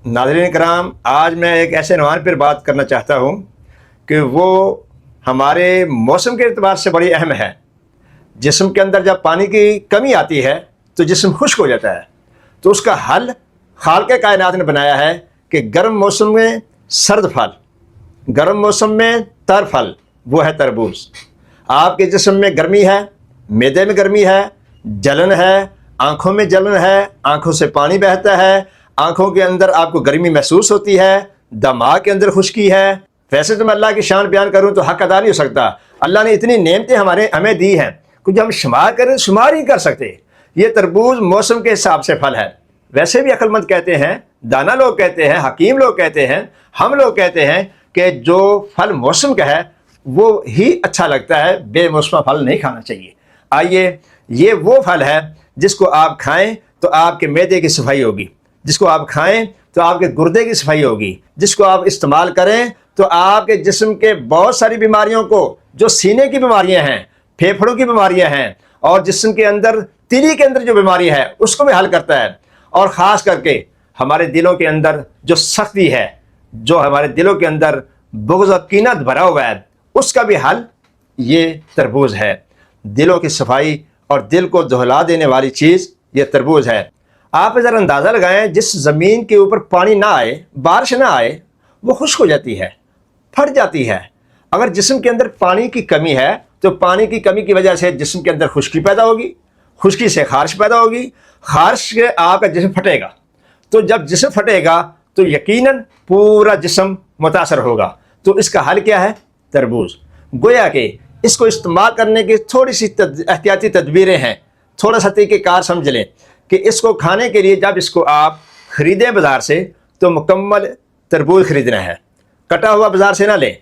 ناظرین کرام، آج میں ایک ایسے عنوان پر بات کرنا چاہتا ہوں کہ وہ ہمارے موسم کے اعتبار سے بڑی اہم ہے۔ جسم کے اندر جب پانی کی کمی آتی ہے تو جسم خشک ہو جاتا ہے، تو اس کا حل خالق کائنات نے بنایا ہے کہ گرم موسم میں سرد پھل، گرم موسم میں تر پھل، وہ ہے تربوز۔ آپ کے جسم میں گرمی ہے، معدے میں گرمی ہے، جلن ہے، آنکھوں میں جلن ہے، آنکھوں سے پانی بہتا ہے، آنکھوں کے اندر آپ کو گرمی محسوس ہوتی ہے، دماغ کے اندر خشکی ہے۔ ویسے تو میں اللہ کی شان بیان کروں تو حق ادا نہیں ہو سکتا۔ اللہ نے اتنی نعمتیں ہمیں دی ہیں کہ جو ہم شمار کریں شمار نہیں کر سکتے۔ یہ تربوز موسم کے حساب سے پھل ہے۔ ویسے بھی عقل مند کہتے ہیں، دانا لوگ کہتے ہیں، حکیم لوگ کہتے ہیں، ہم لوگ کہتے ہیں کہ جو پھل موسم کا ہے وہ ہی اچھا لگتا ہے، بے موسمہ پھل نہیں کھانا چاہیے۔ آئیے، یہ وہ پھل ہے جس کو آپ کھائیں تو آپ کے معدے کی صفائی ہوگی، جس کو آپ کھائیں تو آپ کے گردے کی صفائی ہوگی، جس کو آپ استعمال کریں تو آپ کے جسم کے بہت ساری بیماریوں کو، جو سینے کی بیماریاں ہیں، پھیپھڑوں کی بیماریاں ہیں، اور جسم کے اندر تیلی کے اندر جو بیماری ہے اس کو بھی حل کرتا ہے۔ اور خاص کر کے ہمارے دلوں کے اندر جو سختی ہے، جو ہمارے دلوں کے اندر بغض و کینت بھرا ہوا ہے، اس کا بھی حل یہ تربوز ہے۔ دلوں کی صفائی اور دل کو دہلا دینے والی چیز یہ تربوز ہے۔ آپ ذرا اندازہ لگائیں، جس زمین کے اوپر پانی نہ آئے، بارش نہ آئے، وہ خشک ہو جاتی ہے، پھٹ جاتی ہے۔ اگر جسم کے اندر پانی کی کمی ہے تو پانی کی کمی کی وجہ سے جسم کے اندر خشکی پیدا ہوگی، خشکی سے خارش پیدا ہوگی، خارش سے آپ کا جسم پھٹے گا۔ تو جب جسم پھٹے گا تو یقیناً پورا جسم متاثر ہوگا۔ تو اس کا حل کیا ہے؟ تربوز۔ گویا کہ اس کو استعمال کرنے کی تھوڑی سی احتیاطی تدبیریں ہیں، تھوڑا سا طریقہ کار سمجھ لیں کہ اس کو کھانے کے لیے جب اس کو آپ خریدیں بازار سے تو مکمل تربوز خریدنا ہے، کٹا ہوا بازار سے نہ لیں۔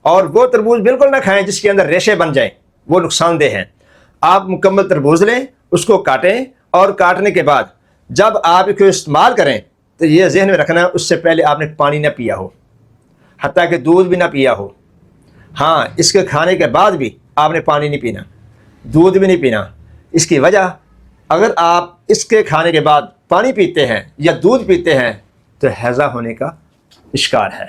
اور وہ تربوز بالکل نہ کھائیں جس کے اندر ریشے بن جائیں، وہ نقصان دہ ہیں۔ آپ مکمل تربوز لیں، اس کو کاٹیں، اور کاٹنے کے بعد جب آپ اس کو استعمال کریں تو یہ ذہن میں رکھنا، اس سے پہلے آپ نے پانی نہ پیا ہو، حتیٰ کہ دودھ بھی نہ پیا ہو۔ ہاں، اس کے کھانے کے بعد بھی آپ نے پانی نہیں پینا، دودھ بھی نہیں پینا۔ اس کی وجہ، اگر آپ اس کے کھانے کے بعد پانی پیتے ہیں یا دودھ پیتے ہیں تو ہیضہ ہونے کا اشکار ہے۔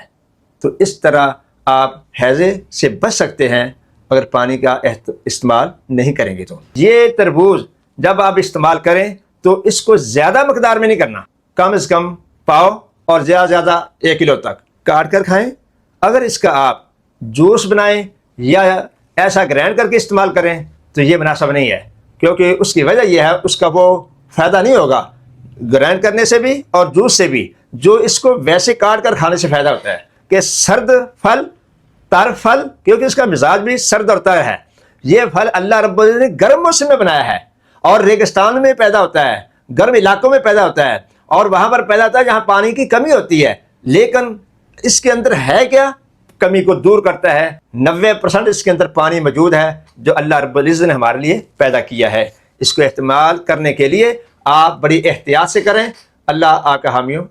تو اس طرح آپ ہیضے سے بچ سکتے ہیں اگر پانی کا استعمال نہیں کریں گے۔ تو یہ تربوز جب آپ استعمال کریں تو اس کو زیادہ مقدار میں نہیں کرنا، کم از کم پاؤ اور زیادہ زیادہ 1 کلو تک کاٹ کر کھائیں۔ اگر اس کا آپ جوس بنائیں یا ایسا گرائنڈ کر کے استعمال کریں تو یہ مناسب نہیں ہے، کیونکہ اس کی وجہ یہ ہے اس کا وہ فائدہ نہیں ہوگا گرائنڈ کرنے سے بھی اور جوس سے بھی، جو اس کو ویسے کاٹ کر کھانے سے فائدہ ہوتا ہے کہ سرد پھل، تر پھل، کیونکہ اس کا مزاج بھی سرد اور تر ہے۔ یہ پھل اللہ رب العزت نے گرم موسم میں بنایا ہے، اور ریگستان میں پیدا ہوتا ہے، گرم علاقوں میں پیدا ہوتا ہے، اور وہاں پر پیدا ہوتا ہے جہاں پانی کی کمی ہوتی ہے۔ لیکن اس کے اندر ہے کیا؟ کمی کو دور کرتا ہے۔ 90% اس کے اندر پانی موجود ہے جو اللہ رب العزت نے ہمارے لیے پیدا کیا ہے۔ اس کو استعمال کرنے کے لیے آپ بڑی احتیاط سے کریں۔ اللہ آپ کا حامی ہو۔